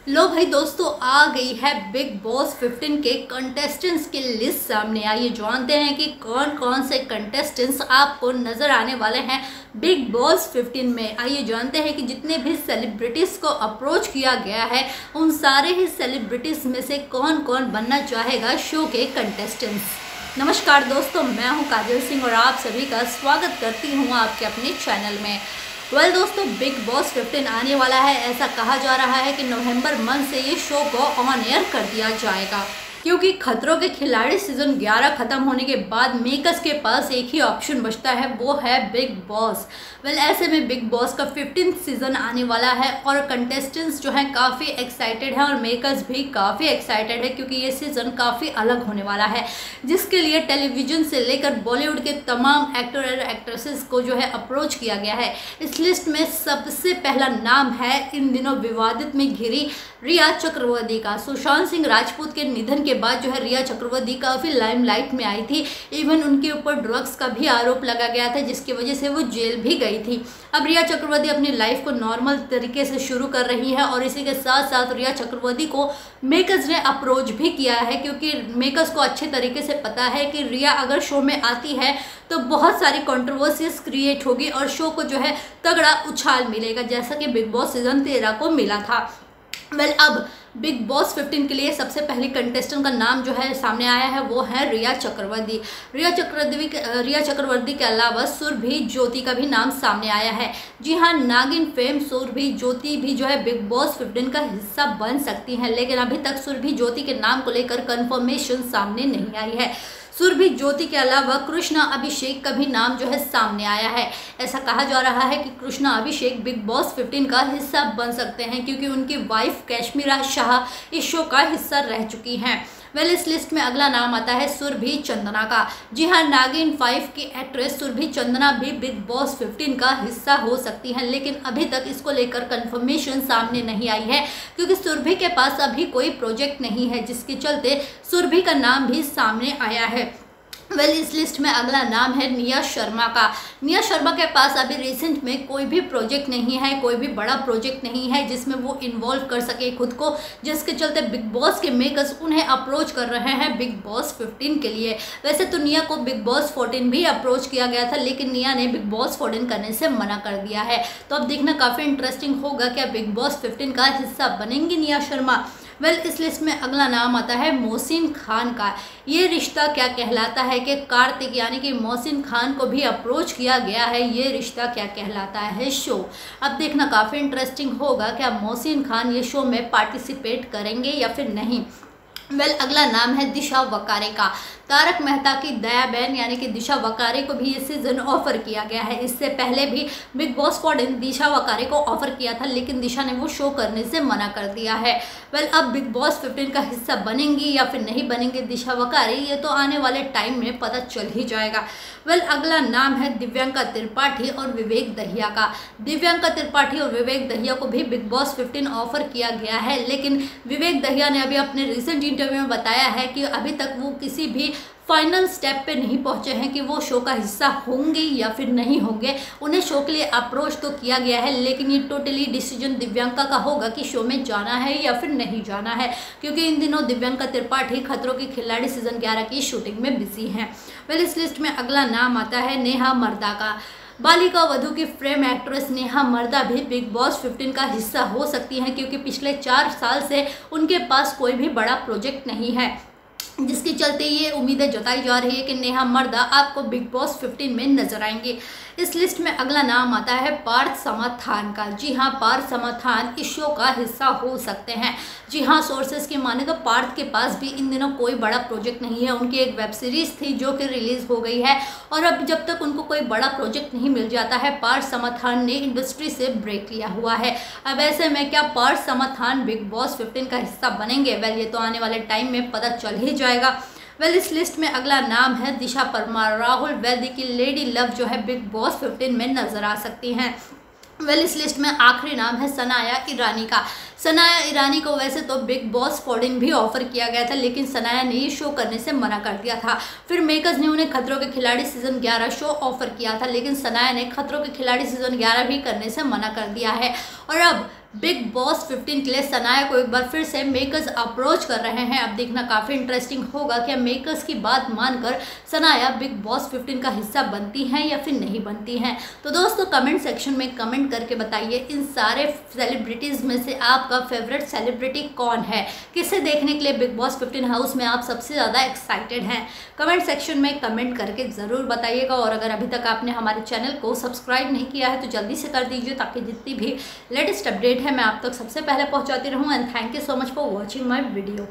लो भाई दोस्तों, आ गई है बिग बॉस 15 के कंटेस्टेंट्स की लिस्ट सामने। आइए जानते हैं कि कौन कौन से कंटेस्टेंट्स आपको नजर आने वाले हैं बिग बॉस 15 में। आइए जानते हैं कि जितने भी सेलिब्रिटीज को अप्रोच किया गया है उन सारे ही सेलिब्रिटीज में से कौन कौन बनना चाहेगा शो के कंटेस्टेंट्स। नमस्कार दोस्तों, मैं हूं काजल सिंह और आप सभी का स्वागत करती हूं आपके अपने चैनल में। दोस्तों, बिग बॉस 15 आने वाला है। ऐसा कहा जा रहा है कि नवंबर मंथ से ये शो को ऑन एयर कर दिया जाएगा, क्योंकि खतरों के खिलाड़ी सीजन 11 खत्म होने के बाद मेकर्स के पास एक ही ऑप्शन बचता है, वो है बिग बॉस। ऐसे में बिग बॉस का 15th सीजन आने वाला है और कंटेस्टेंट्स जो हैं काफ़ी एक्साइटेड हैं और मेकर्स भी काफ़ी एक्साइटेड है, क्योंकि ये सीज़न काफ़ी अलग होने वाला है, जिसके लिए टेलीविज़न से लेकर बॉलीवुड के तमाम एक्टर और एक्ट्रेसेस को जो है अप्रोच किया गया है। इस लिस्ट में सबसे पहला नाम है इन दिनों विवादित में घिरी रिया चक्रवर्ती का। सुशांत सिंह राजपूत के निधन के बाद जो है रिया चक्रवर्ती काफ़ी लाइमलाइट में आई थी। इवन उनके ऊपर ड्रग्स का भी आरोप लगा गया था, जिसकी वजह से वो जेल भी गई थी। अब रिया चक्रवर्ती अपनी लाइफ को नॉर्मल तरीके से शुरू कर रही है और इसी के साथ साथ रिया चक्रवर्ती को मेकर्स ने अप्रोच भी किया है, क्योंकि मेकर्स को अच्छे तरीके से पता है कि रिया अगर शो में आती है तो बहुत सारी कंट्रोवर्सीज क्रिएट होगी और शो को जो है तगड़ा उछाल मिलेगा, जैसा कि बिग बॉस सीजन 13 को मिला था। अब बिग बॉस 15 के लिए सबसे पहले कंटेस्टेंट का नाम जो है सामने आया है वो है रिया चक्रवर्ती। रिया चक्रवर्ती के अलावा सुरभि ज्योति का भी नाम सामने आया है। जी हाँ, नागिन फेम सुरभि ज्योति भी जो है बिग बॉस 15 का हिस्सा बन सकती हैं, लेकिन अभी तक सुरभि ज्योति के नाम को लेकर कंफर्मेशन सामने नहीं आई है। सुरभि ज्योति के अलावा कृष्णा अभिषेक का भी नाम जो है सामने आया है। ऐसा कहा जा रहा है कि कृष्णा अभिषेक बिग बॉस 15 का हिस्सा बन सकते हैं, क्योंकि उनकी वाइफ कैश्मीरा शाह इस शो का हिस्सा रह चुकी हैं। इस लिस्ट में अगला नाम आता है सुरभि चंदना का। जी हाँ, नागिन 5 की एक्ट्रेस सुरभि चंदना भी बिग बॉस 15 का हिस्सा हो सकती हैं, लेकिन अभी तक इसको लेकर कंफर्मेशन सामने नहीं आई है, क्योंकि सुरभि के पास अभी कोई प्रोजेक्ट नहीं है, जिसके चलते सुरभि का नाम भी सामने आया है। इस लिस्ट में अगला नाम है निया शर्मा का। निया शर्मा के पास अभी रिसेंट में कोई भी प्रोजेक्ट नहीं है, कोई भी बड़ा प्रोजेक्ट नहीं है जिसमें वो इन्वॉल्व कर सके खुद को, जिसके चलते बिग बॉस के मेकर्स उन्हें अप्रोच कर रहे हैं बिग बॉस 15 के लिए। वैसे तो निया को बिग बॉस 14 भी अप्रोच किया गया था, लेकिन निया ने बिग बॉस 14 करने से मना कर दिया है। तो अब देखना काफ़ी इंटरेस्टिंग होगा, क्या बिग बॉस 15 का हिस्सा बनेंगी निया शर्मा। इस लिस्ट में अगला नाम आता है मोहसिन खान का। ये रिश्ता क्या कहलाता है कि कार्तिक यानी कि मोहसिन खान को भी अप्रोच किया गया है। ये रिश्ता क्या कहलाता है शो। अब देखना काफ़ी इंटरेस्टिंग होगा, क्या मोहसिन खान ये शो में पार्टिसिपेट करेंगे या फिर नहीं। अगला नाम है दिशा वकारे का। तारक मेहता की दया बहन यानी कि दिशा वकारे को भी ये सीजन ऑफर किया गया है। इससे पहले भी बिग बॉस 14 दिशा वकारे को ऑफर किया था, लेकिन दिशा ने वो शो करने से मना कर दिया है। अब बिग बॉस 15 का हिस्सा बनेंगी या फिर नहीं बनेंगे दिशा वकारे, ये तो आने वाले टाइम में पता चल ही जाएगा। अगला नाम है दिव्यांका त्रिपाठी और विवेक दहिया का। दिव्यांका त्रिपाठी और विवेक दहिया को भी बिग बॉस 15 ऑफर किया गया है, लेकिन विवेक दहिया ने अभी अपने रिसेंट इंटरव्यू में बताया है कि अभी तक वो किसी भी फाइनल स्टेप पे नहीं पहुंचे हैं कि वो शो का हिस्सा होंगे या फिर नहीं होंगे। उन्हें शो के लिए अप्रोच तो किया गया है, लेकिन ये टोटली डिसीजन दिव्यांका का होगा कि शो में जाना है या फिर नहीं जाना है, क्योंकि इन दिनों दिव्यांका त्रिपाठी खतरों के खिलाड़ी सीजन 11 की शूटिंग में बिजी हैं। इस लिस्ट में अगला नाम आता है नेहा मर्दा का। बालिका वधू की फ्रेम एक्ट्रेस नेहा मर्दा भी बिग बॉस 15 का हिस्सा हो सकती हैं, क्योंकि पिछले 4 साल से उनके पास कोई भी बड़ा प्रोजेक्ट नहीं है, जिसके चलते ये उम्मीदें जताई जा रही है कि नेहा मर्दा आपको बिग बॉस 15 में नजर आएंगे। इस लिस्ट में अगला नाम आता है पार्थ समाथान का। जी हाँ, पार्थ समाथान इस शो का हिस्सा हो सकते हैं। जी हाँ, सोर्सेस की माने तो पार्थ के पास भी इन दिनों कोई बड़ा प्रोजेक्ट नहीं है। उनकी एक वेब सीरीज थी जो कि रिलीज हो गई है, और अब जब तक उनको कोई बड़ा प्रोजेक्ट नहीं मिल जाता है, पार्थ समाथान ने इंडस्ट्री से ब्रेक लिया हुआ है। अब ऐसे में क्या पार्थ समाथान बिग बॉस 15 का हिस्सा बनेंगे? ये तो आने वाले टाइम में पता चल ही जाएगा। इस लिस्ट में अगला नाम है दिशा परमार। राहुल वैद्य की लेडी लव जो है बिग बॉस 15 में नजर आ सकती हैं। इस लिस्ट में आखिरी नाम है सनाया ईरानी का। सनाया ईरानी को वैसे तो बिग बॉस 14 भी ऑफर किया गया था, लेकिन सनाया ने ये शो करने से मना कर दिया था। फिर मेकर्स ने उन्हें खतरों के खिलाड़ी सीजन 11 शो ऑफर किया था, लेकिन सनाया ने खतरों के खिलाड़ी सीजन 11 भी करने से मना कर दिया है। और अब बिग बॉस 15 के लिए सनाया को एक बार फिर से मेकर्स अप्रोच कर रहे हैं। अब देखना काफ़ी इंटरेस्टिंग होगा कि मेकर्स की बात मानकर सनाया बिग बॉस 15 का हिस्सा बनती हैं या फिर नहीं बनती हैं। तो दोस्तों कमेंट सेक्शन में कमेंट करके बताइए इन सारे सेलिब्रिटीज़ में से आपका फेवरेट सेलिब्रिटी कौन है, किसे देखने के लिए बिग बॉस 15 हाउस में आप सबसे ज़्यादा एक्साइटेड हैं। कमेंट सेक्शन में कमेंट करके ज़रूर बताइएगा। और अगर अभी तक आपने हमारे चैनल को सब्सक्राइब नहीं किया है तो जल्दी से कर दीजिए, ताकि जितनी भी लेटेस्ट अपडेट है मैं आप तक सबसे पहले पहुंचाती रहूं। And thank you so much for watching my video.